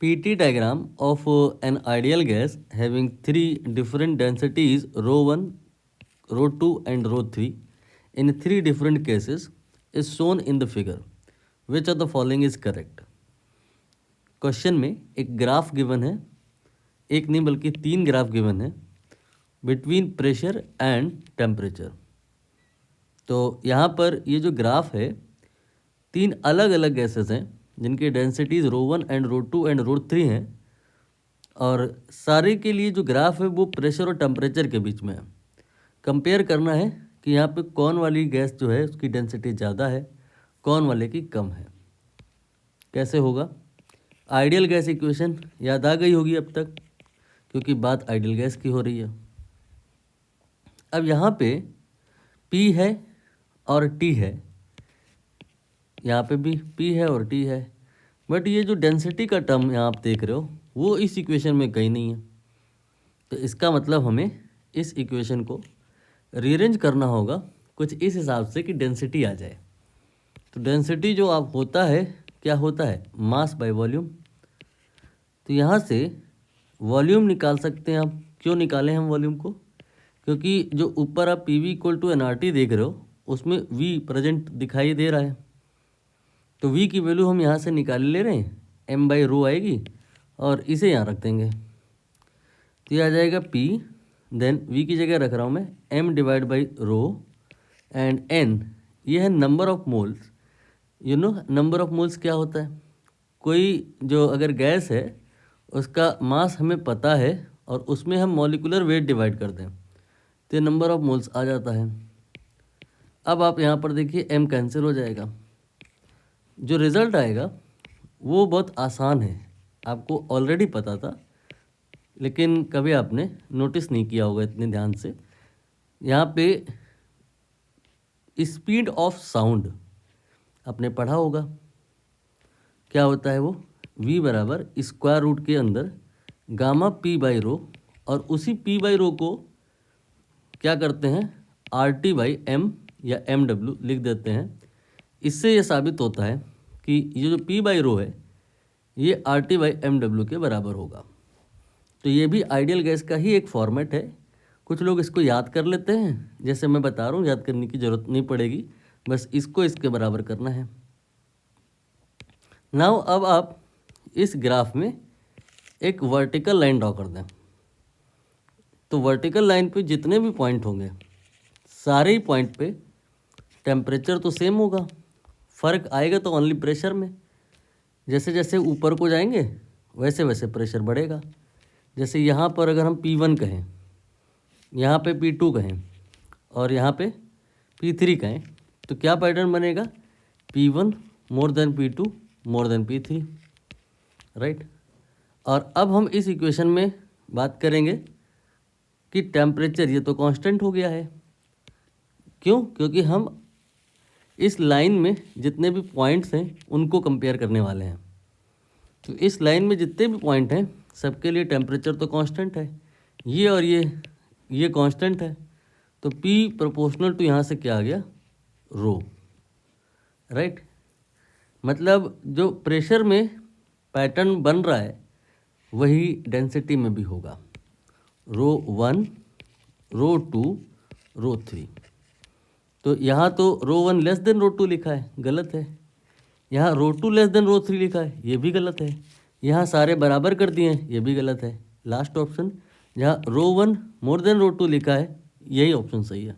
PT diagram of an ideal gas having three different densities rho 1, rho 2 and rho 3 in three different cases is shown in the figure. Which of the following is correct? Question में एक graph given है, एक नहीं बल्कि तीन graph given है between pressure and temperature. तो यहाँ पर ये जो ग्राफ है तीन अलग अलग गैसेस हैं जिनकी densities rho 1 and rho 2 and rho 3 हैं और सारे के लिए जो ग्राफ है वो प्रेशर और टेम्परेचर के बीच में है। कंपेयर करना है कि यहाँ पे कौन वाली गैस जो है उसकी डेंसिटी ज़्यादा है, कौन वाले की कम है। कैसे होगा? आइडियल गैस इक्वेशन याद आ गई होगी अब तक, क्योंकि बात आइडियल गैस की हो रही है। अब यहाँ पे P है और T है, यहाँ पे भी P है और T है, बट ये जो डेंसिटी का टर्म यहाँ आप देख रहे हो वो इस इक्वेशन में कहीं नहीं है। तो इसका मतलब हमें इस इक्वेशन को रीअरेंज करना होगा कुछ इस हिसाब से कि डेंसिटी आ जाए। तो डेंसिटी जो आप होता है क्या होता है? Mass by volume. तो यहाँ से वॉल्यूम निकाल सकते हैं आप। क्यों निकालें हम वॉल्यूम को? क्योंकि जो ऊपर आप PV = nRT देख रहे हो उसमें V प्रेजेंट दिखाई दे रहा है। तो V की वैल्यू हम यहाँ से निकाल ले रहे हैं, m/ρ आएगी और इसे यहाँ रख देंगे। तो ये आ जाएगा P, देन V की जगह रख रहा हूँ मैं m/ρ एंड n ये है number of moles. Number of moles क्या होता है? कोई जो अगर गैस है उसका मास हमें पता है और उसमें हम मॉलिक्यूलर वेट डिवाइड कर दें तो नंबर ऑफ मोल्स आ जाता है। अब आप यहाँ पर देखिए m कैंसिल हो जाएगा। जो रिज़ल्ट आएगा वो बहुत आसान है, आपको ऑलरेडी पता था लेकिन कभी आपने नोटिस नहीं किया होगा इतने ध्यान से। यहाँ पे स्पीड ऑफ साउंड आपने पढ़ा होगा, क्या होता है वो? V बराबर स्क्वायर रूट के अंदर गामा P/ρ और उसी P/ρ को क्या करते हैं RT/m या MW लिख देते हैं। इससे ये साबित होता है कि ये जो P/ρ है ये RT/mW के बराबर होगा। तो ये भी आइडियल गैस का ही एक फॉर्मेट है। कुछ लोग इसको याद कर लेते हैं, जैसे मैं बता रहा हूँ, याद करने की ज़रूरत नहीं पड़ेगी, बस इसको इसके बराबर करना है। नाउ अब आप इस ग्राफ में एक वर्टिकल लाइन ड्रॉ कर दें। तो वर्टिकल लाइन पे जितने भी पॉइंट होंगे सारे ही पॉइंट पे टेम्परेचर तो सेम होगा, फ़र्क आएगा तो ओनली प्रेशर में। जैसे जैसे ऊपर को जाएंगे वैसे वैसे प्रेशर बढ़ेगा। जैसे यहाँ पर अगर हम P1 कहें, यहाँ पे P2 कहें और यहाँ पे P3 कहें तो क्या पैटर्न बनेगा? P1 more than P2 more than P3, right. और अब हम इस इक्वेशन में बात करेंगे कि टेम्परेचर ये तो कांस्टेंट हो गया है। क्यों? क्योंकि हम इस लाइन में जितने भी पॉइंट्स हैं उनको कंपेयर करने वाले हैं। तो इस लाइन में जितने भी पॉइंट हैं सबके लिए टेम्परेचर तो कांस्टेंट है, ये और ये कांस्टेंट है। तो P प्रोपोर्शनल टू यहाँ से क्या आ गया? ρ, राइट। मतलब जो प्रेशर में पैटर्न बन रहा है वही डेंसिटी में भी होगा। रो 1, रो 2, रो 3। तो यहाँ तो रो 1 लेस देन रो 2 लिखा है, गलत है। यहाँ रो 2 लेस देन रो 3 लिखा है, ये भी गलत है। यहाँ सारे बराबर कर दिए हैं, ये भी गलत है। लास्ट ऑप्शन जहाँ रो 1 मोर देन रो 2 लिखा है, यही ऑप्शन सही है।